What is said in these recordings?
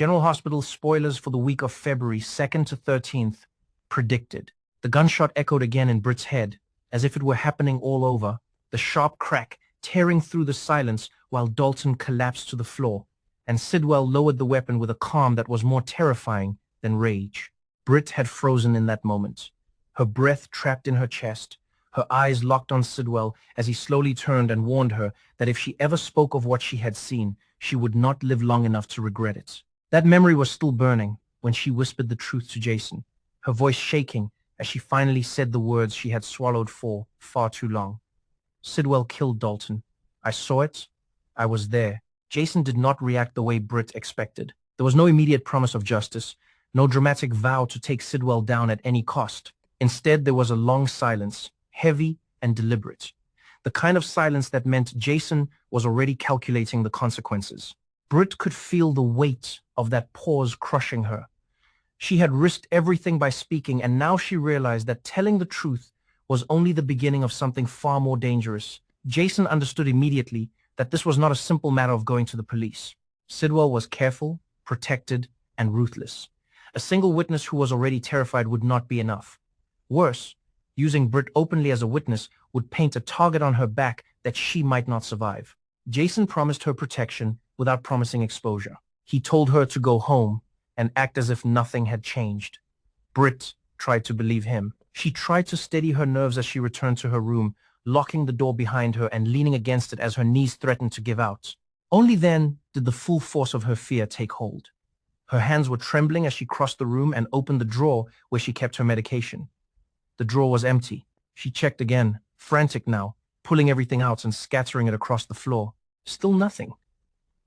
General Hospital spoilers for the week of February 2nd to 13th predicted. The gunshot echoed again in Britt's head, as if it were happening all over, the sharp crack tearing through the silence while Dalton collapsed to the floor, and Sidwell lowered the weapon with a calm that was more terrifying than rage. Britt had frozen in that moment, her breath trapped in her chest, her eyes locked on Sidwell as he slowly turned and warned her that if she ever spoke of what she had seen, she would not live long enough to regret it. That memory was still burning when she whispered the truth to Jason, her voice shaking as she finally said the words she had swallowed for far too long. Sidwell killed Dalton. I saw it. I was there. Jason did not react the way Britt expected. There was no immediate promise of justice, no dramatic vow to take Sidwell down at any cost. Instead, there was a long silence, heavy and deliberate. The kind of silence that meant Jason was already calculating the consequences. Britt could feel the weight of that pause crushing her. She had risked everything by speaking, and now she realized that telling the truth was only the beginning of something far more dangerous. Jason understood immediately that this was not a simple matter of going to the police. Sidwell was careful, protected, and ruthless. A single witness who was already terrified would not be enough. Worse, using Britt openly as a witness would paint a target on her back that she might not survive. Jason promised her protection without promising exposure. He told her to go home and act as if nothing had changed. Britt tried to believe him. She tried to steady her nerves as she returned to her room, locking the door behind her and leaning against it as her knees threatened to give out. Only then did the full force of her fear take hold. Her hands were trembling as she crossed the room and opened the drawer where she kept her medication. The drawer was empty. She checked again, frantic now, pulling everything out and scattering it across the floor. Still nothing.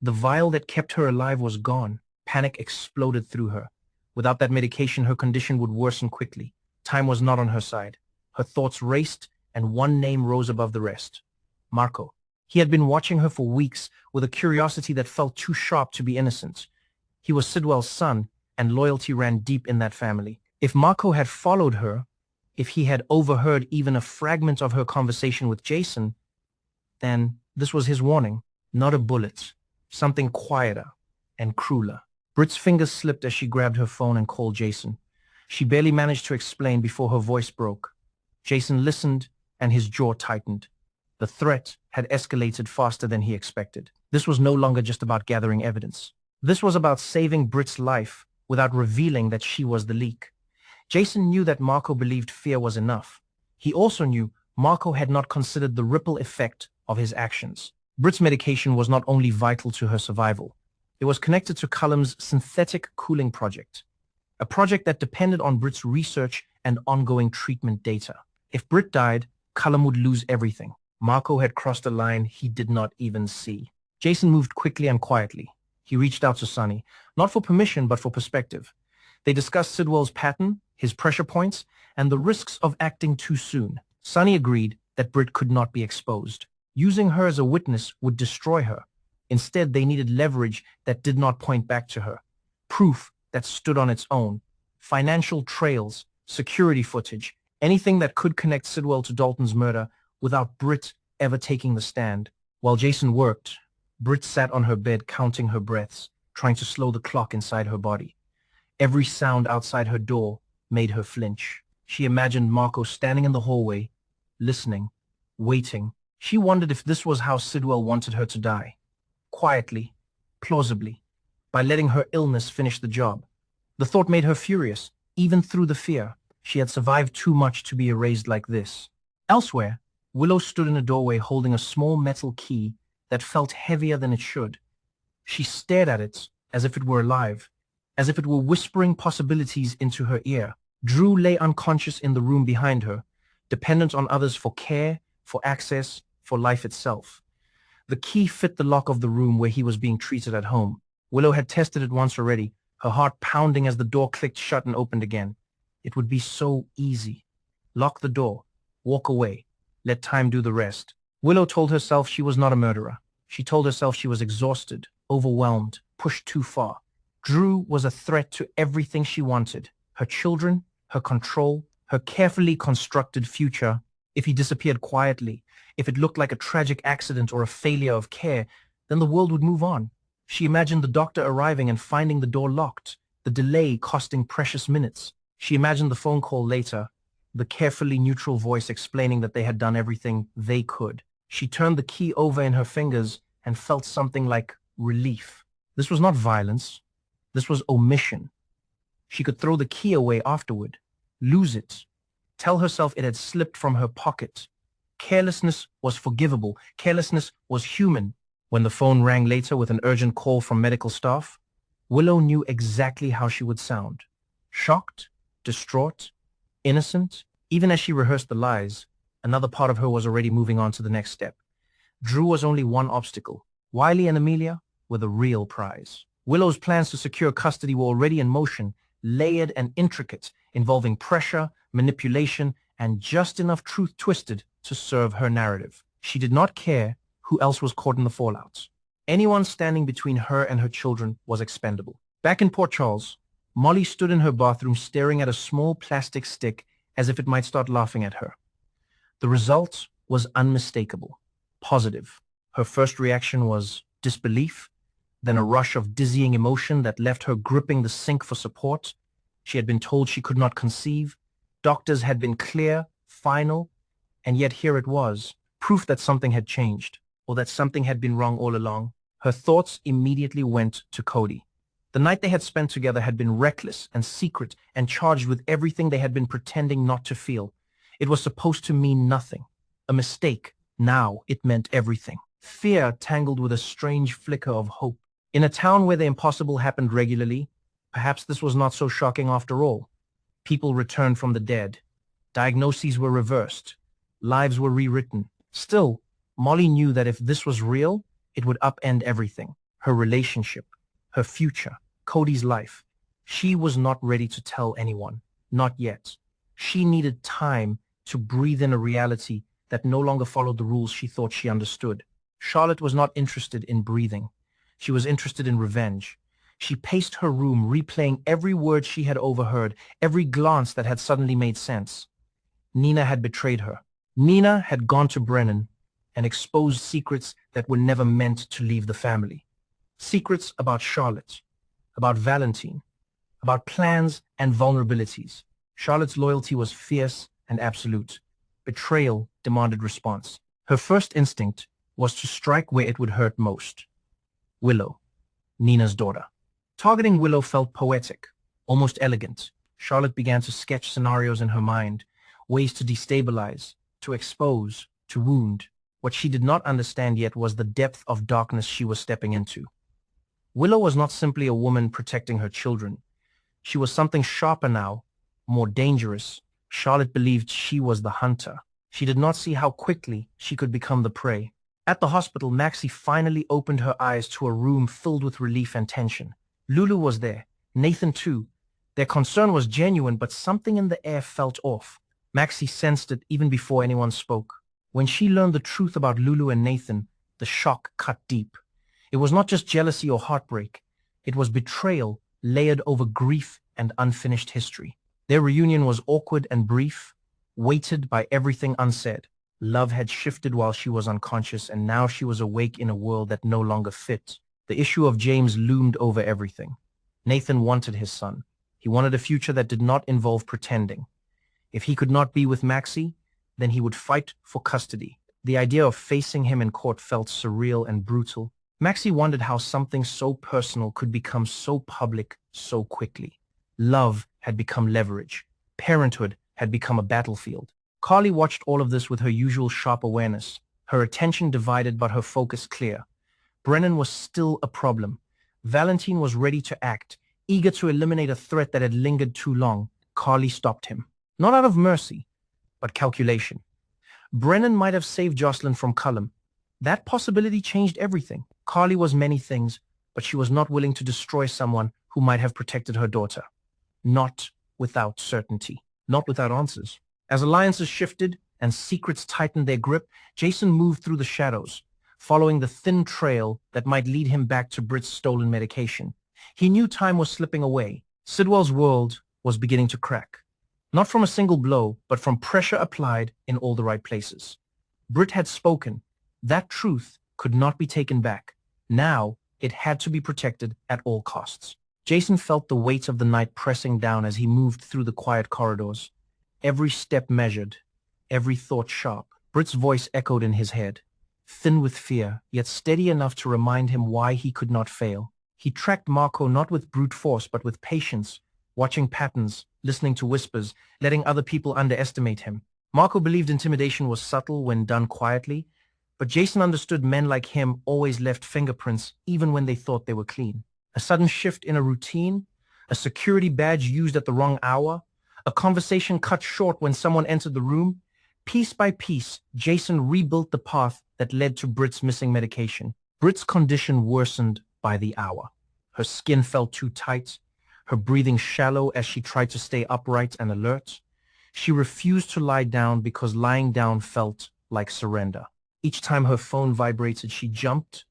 The vial that kept her alive was gone. Panic exploded through her. Without that medication, her condition would worsen quickly. Time was not on her side. Her thoughts raced, and one name rose above the rest. Marco. He had been watching her for weeks with a curiosity that felt too sharp to be innocent. He was Sidwell's son, and loyalty ran deep in that family. If Marco had followed her, if he had overheard even a fragment of her conversation with Jason, then this was his warning. Not a bullet. Something quieter and crueler. Britt's fingers slipped as she grabbed her phone and called Jason. She barely managed to explain before her voice broke. Jason listened, and his jaw tightened. The threat had escalated faster than he expected. This was no longer just about gathering evidence. This was about saving Britt's life without revealing that she was the leak. Jason knew that Marco believed fear was enough. He also knew Marco had not considered the ripple effect of his actions. Britt's medication was not only vital to her survival. It was connected to Cullum's synthetic cooling project, a project that depended on Britt's research and ongoing treatment data. If Britt died, Cullum would lose everything. Marco had crossed a line he did not even see. Jason moved quickly and quietly. He reached out to Sonny, not for permission but for perspective. They discussed Sidwell's pattern, his pressure points, and the risks of acting too soon. Sonny agreed that Britt could not be exposed. Using her as a witness would destroy her. Instead, they needed leverage that did not point back to her. Proof that stood on its own. Financial trails, security footage, anything that could connect Sidwell to Dalton's murder without Britt ever taking the stand. While Jason worked, Britt sat on her bed counting her breaths, trying to slow the clock inside her body. Every sound outside her door made her flinch. She imagined Marco standing in the hallway, listening, waiting. She wondered if this was how Sidwell wanted her to die. Quietly, plausibly, by letting her illness finish the job. The thought made her furious, even through the fear. She had survived too much to be erased like this. Elsewhere, Willow stood in a doorway holding a small metal key that felt heavier than it should. She stared at it as if it were alive, as if it were whispering possibilities into her ear. Drew lay unconscious in the room behind her, dependent on others for care, for access, for life itself. The key fit the lock of the room where he was being treated at home. Willow had tested it once already, her heart pounding as the door clicked shut and opened again. It would be so easy. Lock the door, walk away, let time do the rest. Willow told herself she was not a murderer. She told herself she was exhausted, overwhelmed, pushed too far. Drew was a threat to everything she wanted. Her children, her control, her carefully constructed future. If he disappeared quietly, if it looked like a tragic accident or a failure of care, then the world would move on. She imagined the doctor arriving and finding the door locked, the delay costing precious minutes. She imagined the phone call later, the carefully neutral voice explaining that they had done everything they could. She turned the key over in her fingers and felt something like relief. This was not violence. This was omission. She could throw the key away afterward, lose it, tell herself it had slipped from her pocket. Carelessness was forgivable. Carelessness was human. When the phone rang later with an urgent call from medical staff, Willow knew exactly how she would sound. Shocked, distraught, innocent. Even as she rehearsed the lies, another part of her was already moving on to the next step. Drew was only one obstacle. Wiley and Amelia were the real prize. Willow's plans to secure custody were already in motion, layered and intricate, involving pressure, manipulation, and just enough truth twisted to serve her narrative. She did not care who else was caught in the fallout. Anyone standing between her and her children was expendable. Back in Port Charles, Molly stood in her bathroom staring at a small plastic stick as if it might start laughing at her. The result was unmistakable, positive. Her first reaction was disbelief, then a rush of dizzying emotion that left her gripping the sink for support. She had been told she could not conceive. Doctors had been clear, final, and yet here it was, proof that something had changed, or that something had been wrong all along. Her thoughts immediately went to Cody. The night they had spent together had been reckless and secret and charged with everything they had been pretending not to feel. It was supposed to mean nothing. A mistake. Now it meant everything. Fear tangled with a strange flicker of hope. In a town where the impossible happened regularly, perhaps this was not so shocking after all. People returned from the dead. Diagnoses were reversed. Lives were rewritten. Still, Molly knew that if this was real, it would upend everything. Her relationship, her future, Cody's life. She was not ready to tell anyone. Not yet. She needed time to breathe in a reality that no longer followed the rules she thought she understood. Charlotte was not interested in breathing. She was interested in revenge. She paced her room, replaying every word she had overheard, every glance that had suddenly made sense. Nina had betrayed her. Nina had gone to Brennan and exposed secrets that were never meant to leave the family. Secrets about Charlotte, about Valentine, about plans and vulnerabilities. Charlotte's loyalty was fierce and absolute. Betrayal demanded response. Her first instinct was to strike where it would hurt most. Willow, Nina's daughter. Targeting Willow felt poetic, almost elegant. Charlotte began to sketch scenarios in her mind, ways to destabilize, to expose, to wound. What she did not understand yet was the depth of darkness she was stepping into. Willow was not simply a woman protecting her children. She was something sharper now, more dangerous. Charlotte believed she was the hunter. She did not see how quickly she could become the prey. At the hospital, Maxie finally opened her eyes to a room filled with relief and tension. Lulu was there, Nathan too. Their concern was genuine, but something in the air felt off. Maxie sensed it even before anyone spoke. When she learned the truth about Lulu and Nathan, the shock cut deep. It was not just jealousy or heartbreak. It was betrayal layered over grief and unfinished history. Their reunion was awkward and brief, weighted by everything unsaid. Love had shifted while she was unconscious, and now she was awake in a world that no longer fit. The issue of James loomed over everything. Nathan wanted his son. He wanted a future that did not involve pretending. If he could not be with Maxie, then he would fight for custody. The idea of facing him in court felt surreal and brutal. Maxie wondered how something so personal could become so public so quickly. Love had become leverage. Parenthood had become a battlefield. Carly watched all of this with her usual sharp awareness, her attention divided but her focus clear. Brennan was still a problem. Valentine was ready to act, eager to eliminate a threat that had lingered too long. Carly stopped him. Not out of mercy, but calculation. Brennan might have saved Jocelyn from Cullum. That possibility changed everything. Carly was many things, but she was not willing to destroy someone who might have protected her daughter. Not without certainty. Not without answers. As alliances shifted and secrets tightened their grip, Jason moved through the shadows, following the thin trail that might lead him back to Britt's stolen medication. He knew time was slipping away. Sidwell's world was beginning to crack. Not from a single blow, but from pressure applied in all the right places. Britt had spoken. That truth could not be taken back. Now, It had to be protected at all costs. Jason felt the weight of the night pressing down as he moved through the quiet corridors. Every step measured, every thought sharp. Britt's voice echoed in his head, thin with fear, yet steady enough to remind him why he could not fail. He tracked Marco not with brute force but with patience, watching patterns, listening to whispers, letting other people underestimate him. Marco believed intimidation was subtle when done quietly, but Jason understood men like him always left fingerprints even when they thought they were clean. A sudden shift in a routine, a security badge used at the wrong hour, a conversation cut short when someone entered the room. Piece by piece, Jason rebuilt the path that led to Britt's missing medication. Britt's condition worsened by the hour. Her skin felt too tight, her breathing shallow as she tried to stay upright and alert. She refused to lie down because lying down felt like surrender. Each time her phone vibrated, she jumped,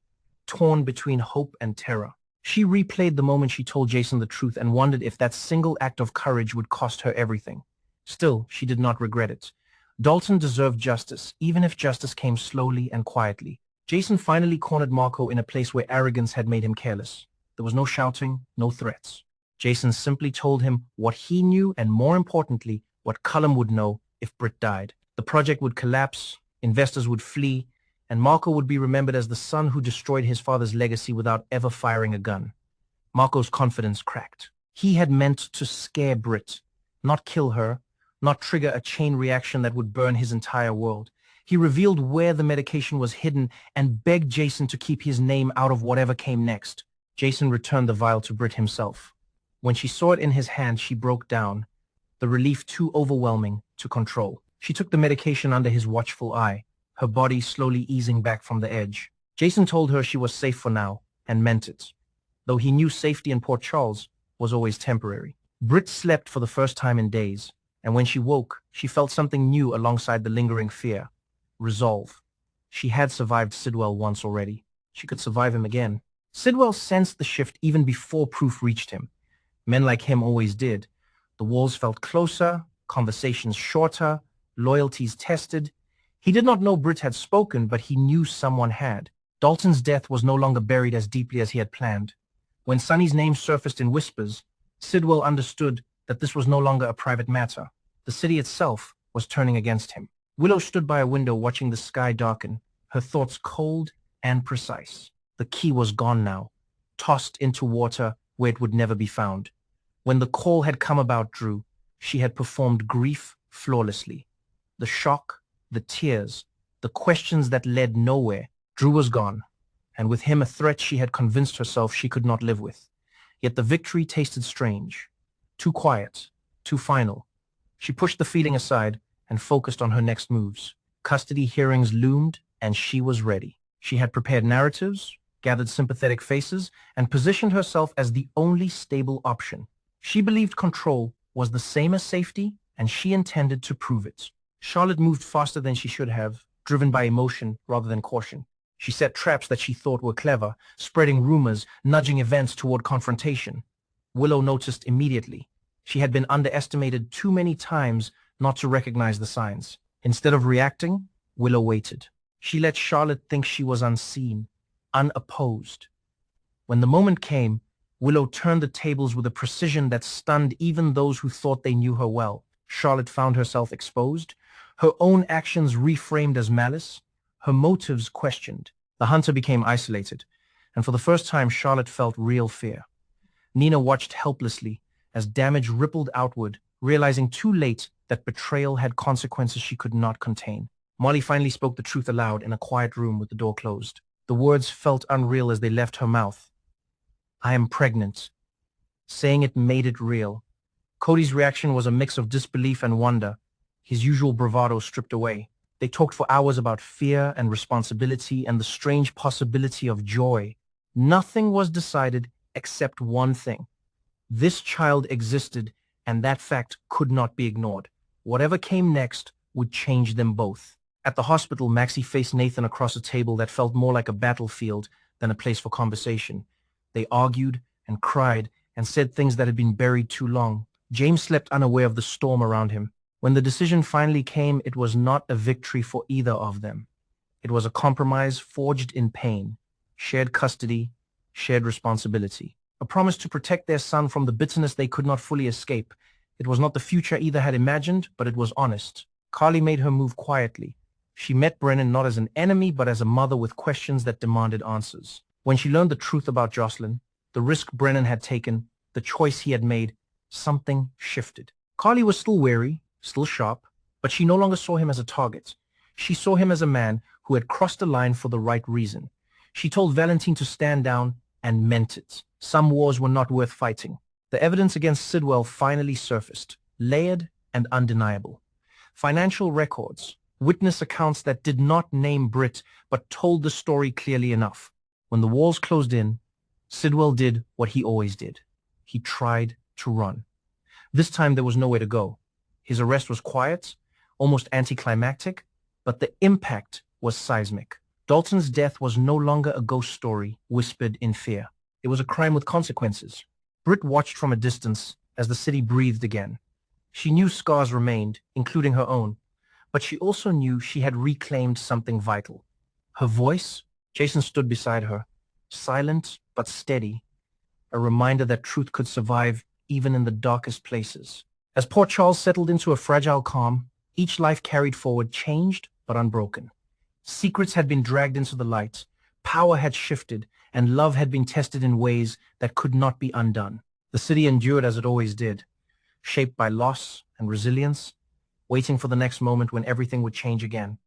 torn between hope and terror. She replayed the moment she told Jason the truth and wondered if that single act of courage would cost her everything. Still, she did not regret it. Dalton deserved justice, even if justice came slowly and quietly. Jason finally cornered Marco in a place where arrogance had made him careless. There was no shouting, no threats. Jason simply told him what he knew and, more importantly, what Cullum would know if Britt died. The project would collapse, investors would flee, and Marco would be remembered as the son who destroyed his father's legacy without ever firing a gun. Marco's confidence cracked. He had meant to scare Britt, not kill her, not trigger a chain reaction that would burn his entire world. He revealed where the medication was hidden and begged Jason to keep his name out of whatever came next. Jason returned the vial to Britt himself. When she saw it in his hand, she broke down, the relief too overwhelming to control. She took the medication under his watchful eye, her body slowly easing back from the edge. Jason told her she was safe for now, and meant it, though he knew safety in Port Charles was always temporary. Britt slept for the first time in days, and when she woke, she felt something new alongside the lingering fear. Resolve. She had survived Sidwell once already. She could survive him again. Sidwell sensed the shift even before proof reached him. Men like him always did. The walls felt closer, conversations shorter, loyalties tested. He did not know Britt had spoken, but he knew someone had. Dalton's death was no longer buried as deeply as he had planned. When Sonny's name surfaced in whispers, Sidwell understood that this was no longer a private matter. The city itself was turning against him. Willow stood by a window watching the sky darken, her thoughts cold and precise. The key was gone now, tossed into water where it would never be found. When the call had come about Drew, she had performed grief flawlessly. The shock, the tears, the questions that led nowhere. Drew was gone, and with him a threat she had convinced herself she could not live with. Yet the victory tasted strange, too quiet, too final. She pushed the feeling aside and focused on her next moves. Custody hearings loomed, and she was ready. She had prepared narratives, gathered sympathetic faces, and positioned herself as the only stable option. She believed control was the same as safety, and she intended to prove it. Charlotte moved faster than she should have, driven by emotion rather than caution. She set traps that she thought were clever, spreading rumors, nudging events toward confrontation. Willow noticed immediately. She had been underestimated too many times not to recognize the signs. Instead of reacting, Willow waited. She let Charlotte think she was unseen, unopposed. When the moment came, Willow turned the tables with a precision that stunned even those who thought they knew her well. Charlotte found herself exposed, her own actions reframed as malice, her motives questioned. The hunter became isolated, and for the first time Charlotte felt real fear. Nina watched helplessly as damage rippled outward, realizing too late that betrayal had consequences she could not contain. Molly finally spoke the truth aloud in a quiet room with the door closed. The words felt unreal as they left her mouth. "I am pregnant." Saying it made it real. Cody's reaction was a mix of disbelief and wonder, his usual bravado stripped away. They talked for hours about fear and responsibility and the strange possibility of joy. Nothing was decided except one thing. This child existed, and that fact could not be ignored. Whatever came next would change them both. At the hospital, Maxie faced Nathan across a table that felt more like a battlefield than a place for conversation. They argued and cried and said things that had been buried too long. James slept unaware of the storm around him. When the decision finally came, it was not a victory for either of them. It was a compromise forged in pain, shared custody, shared responsibility. A promise to protect their son from the bitterness they could not fully escape. It was not the future either had imagined, but it was honest. Carly made her move quietly. She met Brennan not as an enemy, but as a mother with questions that demanded answers. When she learned the truth about Jocelyn, the risk Brennan had taken, the choice he had made, something shifted. Carly was still wary, still sharp, but she no longer saw him as a target. She saw him as a man who had crossed the line for the right reason. She told Valentine to stand down and meant it. Some wars were not worth fighting. The evidence against Sidwell finally surfaced, layered and undeniable. Financial records, witness accounts that did not name Britt but told the story clearly enough. When the walls closed in, Sidwell did what he always did. He tried to run. This time there was nowhere to go. His arrest was quiet, almost anticlimactic, but the impact was seismic. Dalton's death was no longer a ghost story whispered in fear. It was a crime with consequences. Britt watched from a distance as the city breathed again. She knew scars remained, including her own, but she also knew she had reclaimed something vital. Her voice. Jason stood beside her, silent but steady, a reminder that truth could survive even in the darkest places. As Port Charles settled into a fragile calm, each life carried forward changed but unbroken. Secrets had been dragged into the light, power had shifted, and love had been tested in ways that could not be undone. The city endured as it always did, shaped by loss and resilience, waiting for the next moment when everything would change again.